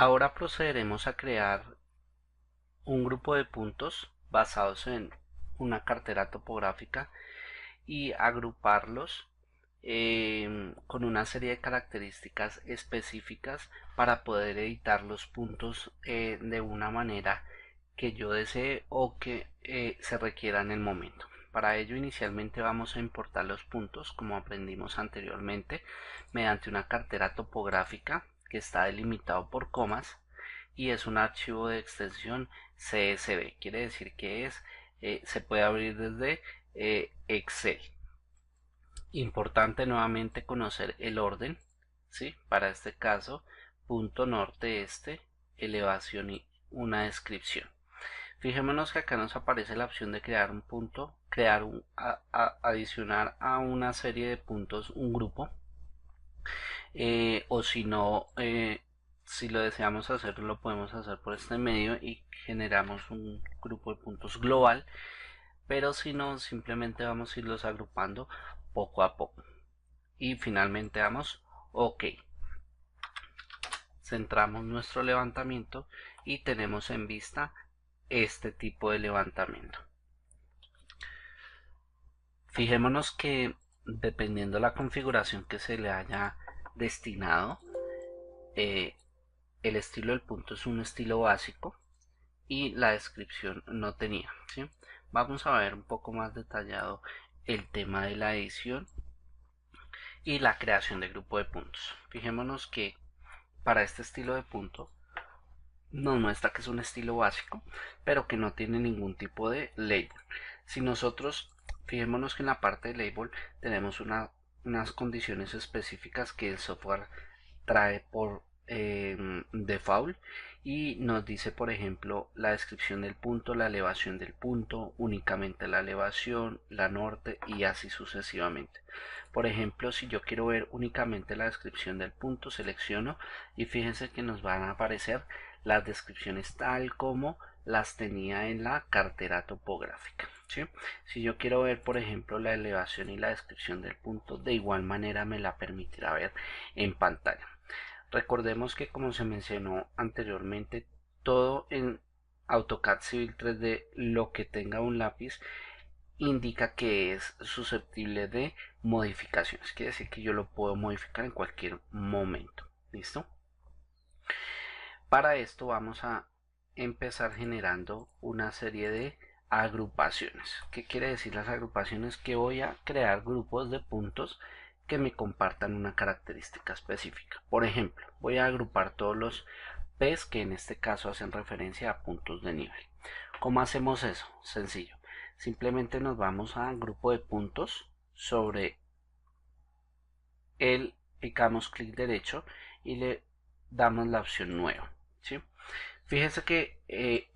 Ahora procederemos a crear un grupo de puntos basados en una cartera topográfica y agruparlos con una serie de características específicas para poder editar los puntos de una manera que yo desee o que se requiera en el momento. Para ello inicialmente vamos a importar los puntos como aprendimos anteriormente mediante una cartera topográfica que está delimitado por comas y es un archivo de extensión CSV, quiere decir que se puede abrir desde Excel. Importante nuevamente conocer el orden, ¿sí? Para este caso, punto norte este, elevación y una descripción. Fijémonos que acá nos aparece la opción de crear un punto, adicionar a una serie de puntos un grupo, o si no, si lo deseamos hacer, lo podemos hacer por este medio y generamos un grupo de puntos global, pero si no, simplemente vamos a irlos agrupando poco a poco. Y finalmente damos OK. Centramos nuestro levantamiento y tenemos en vista este tipo de levantamiento. Fijémonos que dependiendo de la configuración que se le haya destinado, el estilo del punto es un estilo básico y la descripción no tenía, ¿sí? Vamos a ver un poco más detallado el tema de la edición y la creación de grupo de puntos. Fijémonos que para este estilo de punto nos muestra que es un estilo básico, pero que no tiene ningún tipo de label. Si nosotros, fijémonos que en la parte de label tenemos unas condiciones específicas que el software trae por default y nos dice, por ejemplo, la descripción del punto, la elevación del punto, únicamente la elevación, la norte y así sucesivamente. Por ejemplo, si yo quiero ver únicamente la descripción del punto, selecciono y fíjense que nos van a aparecer las descripciones tal como las tenía en la cartera topográfica, ¿sí? Si yo quiero ver, por ejemplo, la elevación y la descripción del punto, de igual manera me la permitirá ver en pantalla. Recordemos que, como se mencionó anteriormente, todo en AutoCAD Civil 3D, lo que tenga un lápiz indica que es susceptible de modificaciones. Quiere decir que yo lo puedo modificar en cualquier momento. ¿Listo? Para esto vamos a empezar generando una serie de agrupaciones. ¿Qué quiere decir las agrupaciones? Que voy a crear grupos de puntos que me compartan una característica específica. Por ejemplo, voy a agrupar todos los P's que en este caso hacen referencia a puntos de nivel. ¿Cómo hacemos eso? Sencillo. Simplemente nos vamos a grupo de puntos, sobre él picamos clic derecho y le damos la opción nueva, ¿sí? Fíjese que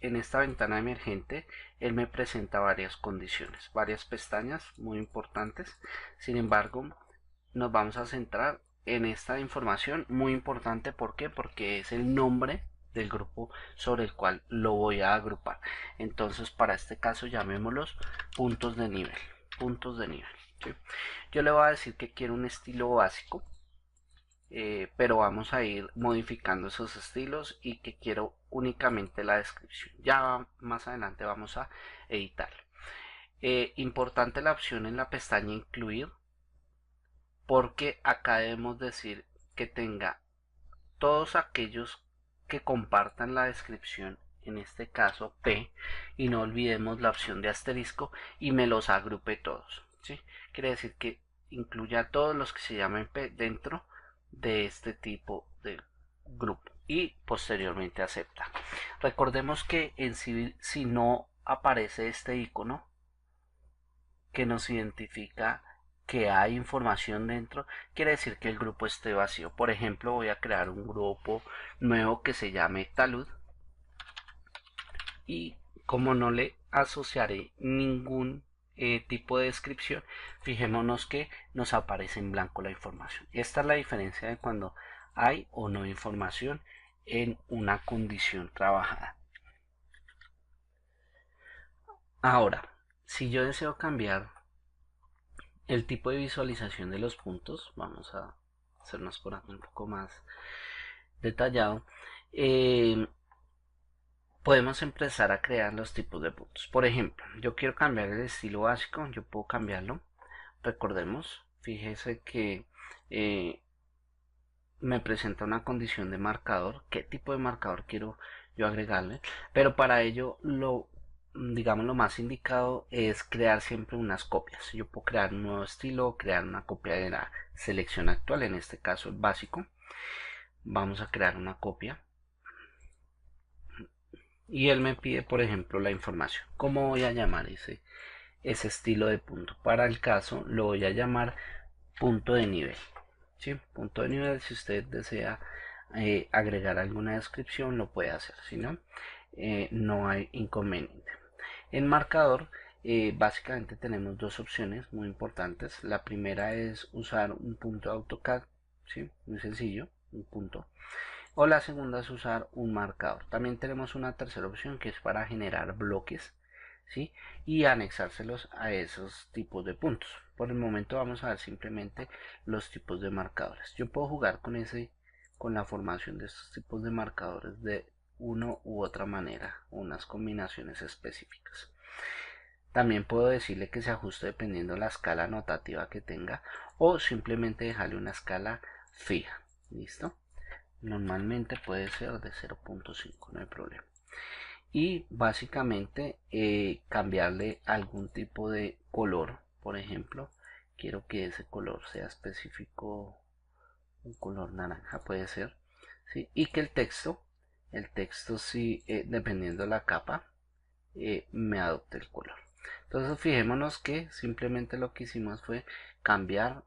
en esta ventana emergente él me presenta varias condiciones, varias pestañas muy importantes. Sin embargo, nos vamos a centrar en esta información muy importante. ¿Por qué? Porque es el nombre del grupo sobre el cual lo voy a agrupar. Entonces, para este caso, llamémoslos puntos de nivel. Puntos de nivel, ¿sí? Yo le voy a decir que quiero un estilo básico, pero vamos a ir modificando esos estilos y que quiero únicamente la descripción. Ya más adelante vamos a editarlo. Importante la opción en la pestaña incluir, porque acá debemos decir que tenga todos aquellos que compartan la descripción, en este caso P, y no olvidemos la opción de asterisco y me los agrupe todos, ¿sí? Quiere decir que incluya todos los que se llamen P dentro de este tipo de grupo y posteriormente acepta. Recordemos que en Civil, si no aparece este icono que nos identifica que hay información dentro, quiere decir que el grupo esté vacío. Por ejemplo, voy a crear un grupo nuevo que se llame talud y como no le asociaré ningún tipo de descripción, fijémonos que nos aparece en blanco la información. Esta es la diferencia de cuando hay o no información en una condición trabajada. Ahora, si yo deseo cambiar el tipo de visualización de los puntos, vamos a hacernos por aquí un poco más detallado, eh, podemos empezar a crear los tipos de puntos. Por ejemplo, yo quiero cambiar el estilo básico, yo puedo cambiarlo. Recordemos, fíjese que eh, me presenta una condición de marcador, qué tipo de marcador quiero yo agregarle, pero para ello digamos lo más indicado es crear siempre unas copias. Yo puedo crear un nuevo estilo, crear una copia de la selección actual, en este caso el básico. Vamos a crear una copia y él me pide, por ejemplo, la información. ¿Cómo voy a llamar ese estilo de punto? Para el caso lo voy a llamar punto de nivel. ¿Sí? Punto de nivel, si usted desea agregar alguna descripción lo puede hacer, si no, no hay inconveniente. En marcador básicamente tenemos dos opciones muy importantes. La primera es usar un punto de AutoCAD, ¿sí? Muy sencillo, un punto. O la segunda es usar un marcador. También tenemos una tercera opción que es para generar bloques, ¿sí? Y anexárselos a esos tipos de puntos. Por el momento vamos a ver simplemente los tipos de marcadores. Yo puedo jugar con la formación de estos tipos de marcadores de una u otra manera, unas combinaciones específicas. También puedo decirle que se ajuste dependiendo de la escala notativa que tenga o simplemente dejarle una escala fija. ¿Listo? Normalmente puede ser de 0.5, no hay problema. Y básicamente cambiarle algún tipo de color. Por ejemplo, quiero que ese color sea específico, un color naranja puede ser, ¿sí? Y que el texto sí, dependiendo de la capa, me adopte el color. Entonces fijémonos que simplemente lo que hicimos fue cambiar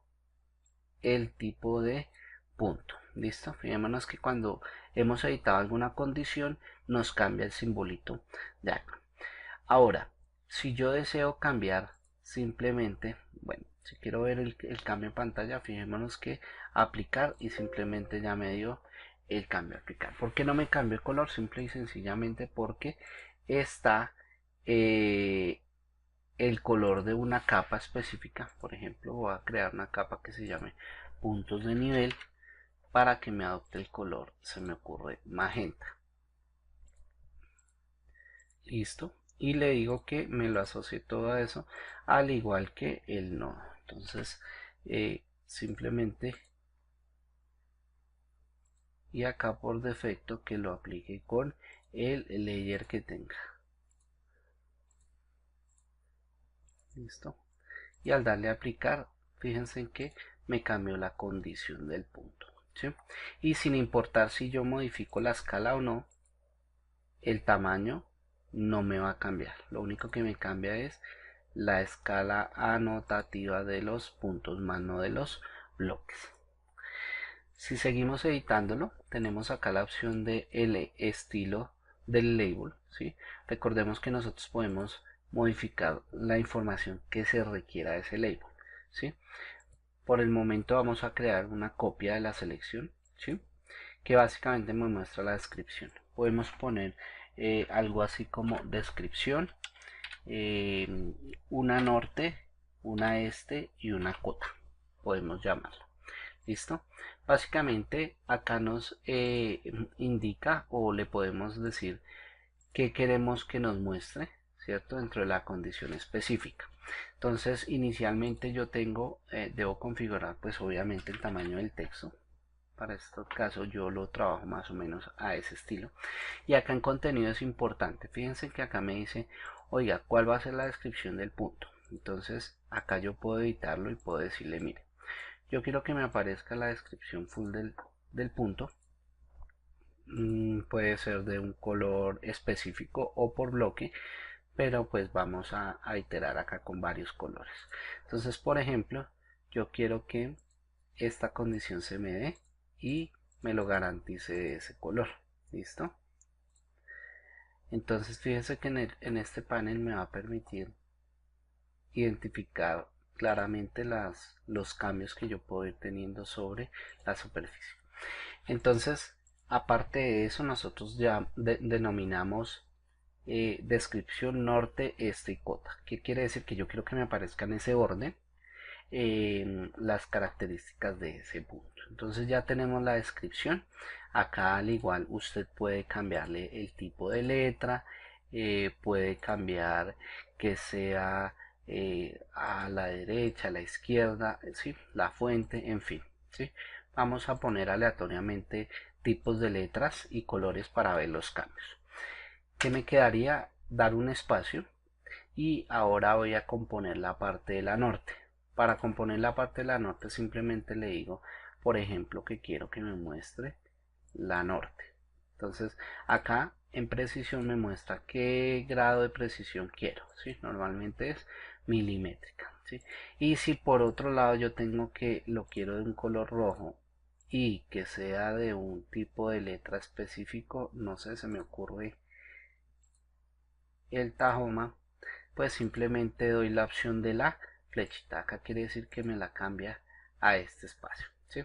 el tipo de punto. ¿Listo? Fijémonos que cuando hemos editado alguna condición nos cambia el simbolito de acá. Ahora, si yo deseo cambiar simplemente, bueno, si quiero ver el cambio en pantalla, fijémonos que aplicar y simplemente ya me dio el cambio a aplicar. ¿Por qué no me cambio el color? Simple y sencillamente porque está el color de una capa específica. Por ejemplo, voy a crear una capa que se llame puntos de nivel para que me adopte el color, se me ocurre magenta. Listo. Y le digo que me lo asocie todo eso al igual que el nodo. Entonces simplemente y acá por defecto que lo aplique con el layer que tenga. Listo. Y al darle a aplicar, fíjense en que me cambió la condición del punto, ¿sí? Y sin importar si yo modifico la escala o no, el tamaño no me va a cambiar. Lo único que me cambia es la escala anotativa de los puntos, más no de los bloques. Si seguimos editándolo, tenemos acá la opción de el estilo del label, ¿sí? Recordemos que nosotros podemos modificar la información que se requiera de ese label, ¿sí? Por el momento vamos a crear una copia de la selección, ¿sí? Que básicamente me muestra la descripción. Podemos poner algo así como descripción, una norte, una este y una cota, podemos llamarla. ¿Listo? Básicamente acá nos indica o le podemos decir qué queremos que nos muestre, ¿cierto? Dentro de la condición específica. Entonces inicialmente yo debo configurar pues obviamente el tamaño del texto. Para este caso yo lo trabajo más o menos a ese estilo. Y acá en contenido es importante. Fíjense que acá me dice, oiga, ¿cuál va a ser la descripción del punto? Entonces acá yo puedo editarlo y puedo decirle, mire, yo quiero que me aparezca la descripción full del punto. Puede ser de un color específico o por bloque, pero pues vamos a iterar acá con varios colores. Entonces, por ejemplo, yo quiero que esta condición se me dé y me lo garantice ese color. ¿Listo? Entonces fíjese que en este panel me va a permitir identificar claramente los cambios que yo puedo ir teniendo sobre la superficie. Entonces, aparte de eso, nosotros ya denominamos descripción norte, este y cota. ¿Qué quiere decir? Que yo quiero que me aparezca en ese orden las características de ese punto. Entonces ya tenemos la descripción. Acá al igual usted puede cambiarle el tipo de letra, puede cambiar que sea a la derecha, a la izquierda, ¿sí? La fuente, en fin, ¿sí? Vamos a poner aleatoriamente tipos de letras y colores para ver los cambios. ¿Qué me quedaría? Dar un espacio y ahora voy a componer la parte de la norte. Para componer la parte de la norte simplemente le digo, por ejemplo, que quiero que me muestre la norte. Entonces acá en precisión me muestra qué grado de precisión quiero, ¿sí? Normalmente es milimétrica, ¿sí? Y si por otro lado yo tengo que lo quiero de un color rojo y que sea de un tipo de letra específico, no sé, se me ocurre el Tahoma, pues simplemente doy la opción de la flechita. Acá quiere decir que me la cambia a este espacio, ¿sí?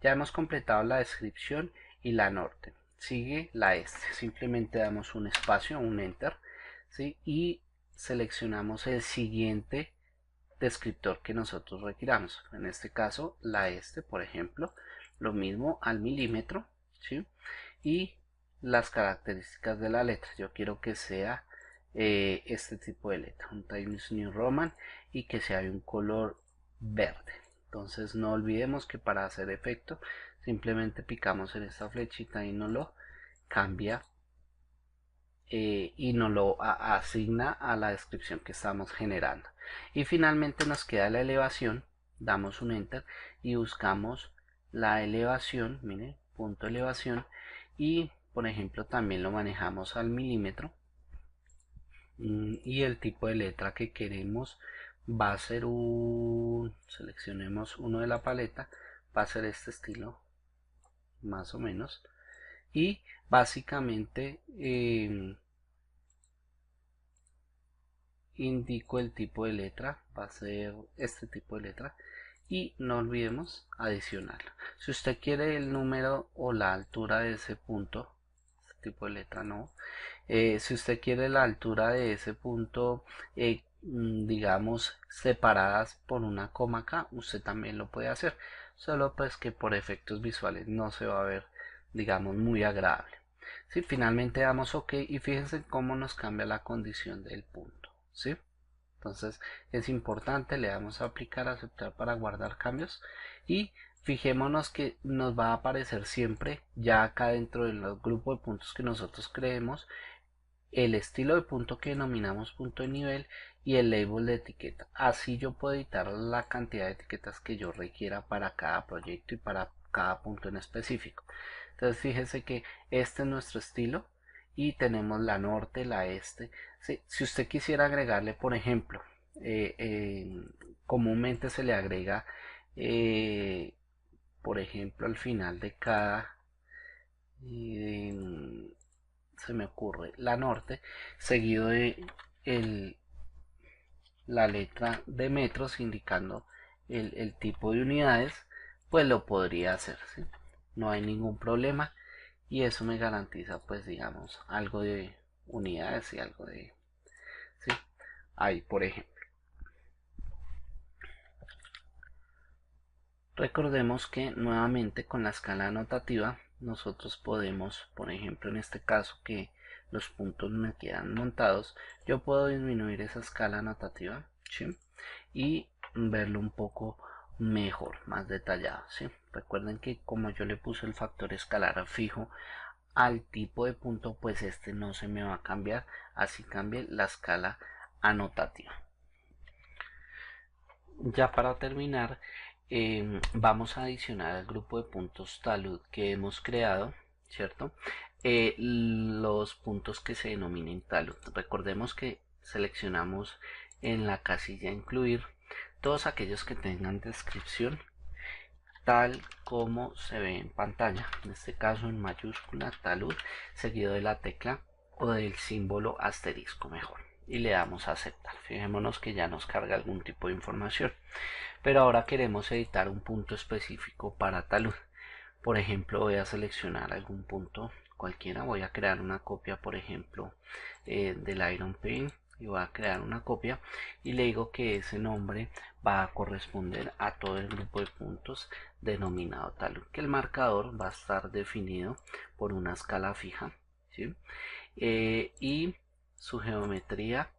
Ya hemos completado la descripción y la norte. Sigue la este. Simplemente damos un espacio, un enter, ¿sí? Y seleccionamos el siguiente descriptor que nosotros requiramos. En este caso, la este, por ejemplo, lo mismo al milímetro, ¿sí? Y las características de la letra. Yo quiero que sea este tipo de letra, un Times New Roman, y que sea de un color verde. Entonces no olvidemos que para hacer efecto simplemente picamos en esta flechita y nos lo cambia y nos lo asigna a la descripción que estamos generando. Y finalmente nos queda la elevación, damos un enter y buscamos la elevación, mire, punto elevación, y por ejemplo también lo manejamos al milímetro. Y el tipo de letra que queremos va a ser seleccionemos uno de la paleta, va a ser este estilo más o menos, y básicamente indico el tipo de letra, va a ser este tipo de letra, y no olvidemos adicionarlo. Si usted quiere el número o la altura de ese punto, este tipo de letra no. Si usted quiere la altura de ese punto, digamos, separadas por una coma acá, usted también lo puede hacer. Solo pues que por efectos visuales no se va a ver, digamos, muy agradable. Si finalmente damos OK y fíjense cómo nos cambia la condición del punto, ¿sí? Entonces es importante, le damos a aplicar, aceptar para guardar cambios y fijémonos que nos va a aparecer siempre ya acá dentro del grupo de puntos que nosotros creemos el estilo de punto que denominamos punto de nivel y el label de etiqueta. Así yo puedo editar la cantidad de etiquetas que yo requiera para cada proyecto y para cada punto en específico. Entonces fíjese que este es nuestro estilo y tenemos la norte, la este. Si usted quisiera agregarle, por ejemplo, comúnmente se le agrega, por ejemplo, al final de cada se me ocurre la norte seguido de la letra de metros indicando el tipo de unidades, pues lo podría hacer, ¿sí? No hay ningún problema y eso me garantiza pues digamos algo de unidades y algo de, ¿sí? Ahí por ejemplo recordemos que nuevamente con la escala anotativa nosotros podemos, por ejemplo en este caso que los puntos me quedan montados, yo puedo disminuir esa escala anotativa, ¿sí? Y verlo un poco mejor, más detallado, ¿sí? Recuerden que como yo le puse el factor escalar fijo al tipo de punto, pues este no se me va a cambiar, así cambie la escala anotativa. Ya para terminar, vamos a adicionar al grupo de puntos talud que hemos creado, ¿cierto? Los puntos que se denominen talud. Recordemos que seleccionamos en la casilla incluir todos aquellos que tengan descripción tal como se ve en pantalla, en este caso en mayúscula talud seguido de la tecla o del símbolo asterisco mejor, y le damos a aceptar. Fijémonos que ya nos carga algún tipo de información, pero ahora queremos editar un punto específico para talud. Por ejemplo, voy a seleccionar algún punto cualquiera, voy a crear una copia por ejemplo del Iron Paint y voy a crear una copia y le digo que ese nombre va a corresponder a todo el grupo de puntos denominado tal, que el marcador va a estar definido por una escala fija, ¿sí? Y su geometría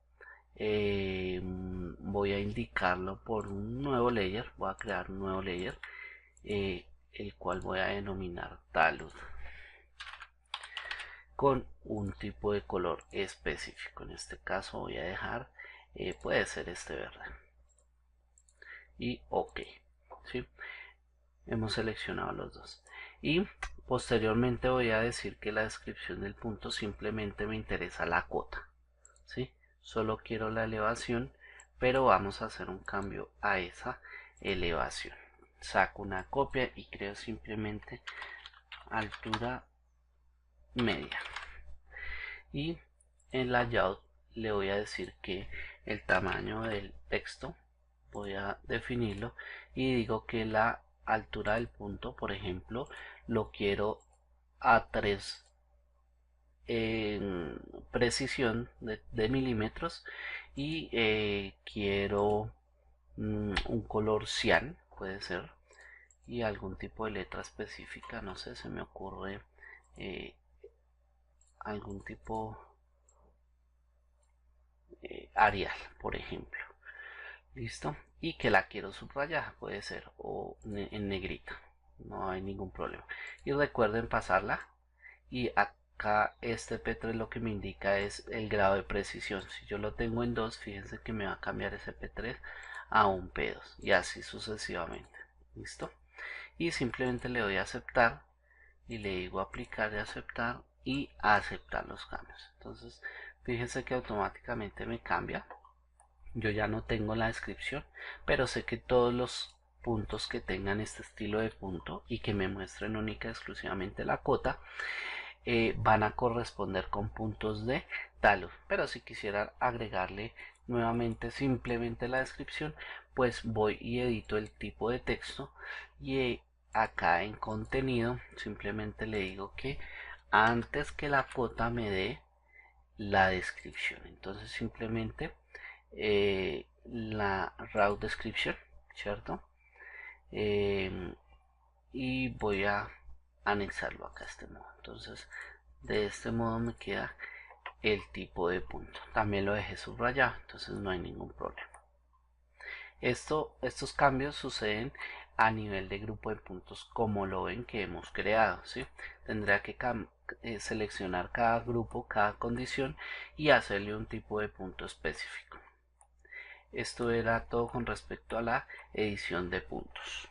voy a indicarlo por un nuevo layer, voy a crear un nuevo layer, el cual voy a denominar talud, con un tipo de color específico. En este caso voy a dejar, puede ser este verde, y ok, ¿sí? Hemos seleccionado los dos, y posteriormente voy a decir que la descripción del punto simplemente me interesa la cota, ¿sí? Solo quiero la elevación, pero vamos a hacer un cambio a esa elevación. Saco una copia y creo simplemente altura media, y en layout le voy a decir que el tamaño del texto voy a definirlo y digo que la altura del punto, por ejemplo, lo quiero a 3 en precisión de milímetros, y quiero un color cian, puede ser, y algún tipo de letra específica, no sé, se me ocurre algún tipo Arial, por ejemplo. Listo, y que la quiero subrayada, puede ser, o en negrita, no hay ningún problema. Y recuerden pasarla, y acá este P3 lo que me indica es el grado de precisión. Si yo lo tengo en 2, fíjense que me va a cambiar ese P3 a un P2 y así sucesivamente. Listo, y simplemente le doy a aceptar y le digo aplicar y aceptar, y aceptar los cambios. Entonces fíjense que automáticamente me cambia. Yo ya no tengo la descripción, pero sé que todos los puntos que tengan este estilo de punto y que me muestren única y exclusivamente la cota van a corresponder con puntos de talud. Pero si quisiera agregarle nuevamente simplemente la descripción, pues voy y edito el tipo de texto, y acá en contenido simplemente le digo que antes que la cota me dé la descripción. Entonces simplemente la route description, ¿cierto? Y voy a anexarlo acá a este modo. Entonces de este modo me queda el tipo de punto. También lo dejé subrayado, entonces no hay ningún problema. Estos cambios suceden a nivel de grupo de puntos, como lo ven que hemos creado, ¿sí? Tendría que seleccionar cada grupo, cada condición, y hacerle un tipo de punto específico. Esto era todo con respecto a la edición de puntos.